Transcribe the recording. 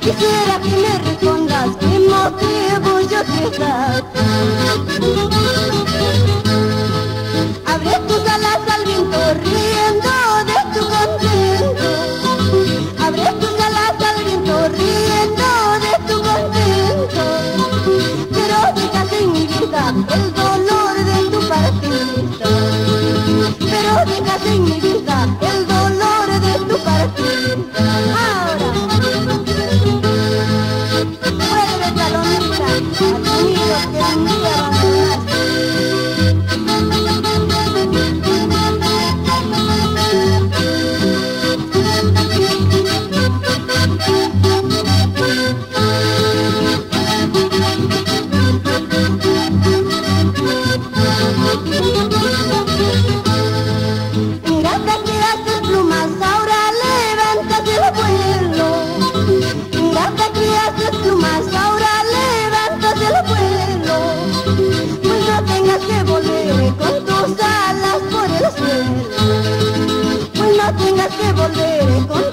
Quisiera que me respondas qué motivo yo te trato. Abre tus alas al viento riendo de tu contento. Abre tus alas al viento riendo de tu contento. Pero dejas en mi vida el dolor de tu partida. Pero dejas en mi vida el dolor de tu partida. Ahora vuelve, palomita, a tu nido que un día abandonaste. Ingrata que haces plumas, ahora levántate el vuelo. Ingrata que haces plumas, ahora levántate el vuelo. Pues no tengas que volver con tus alas por el cielo. Pues no tengas que volver con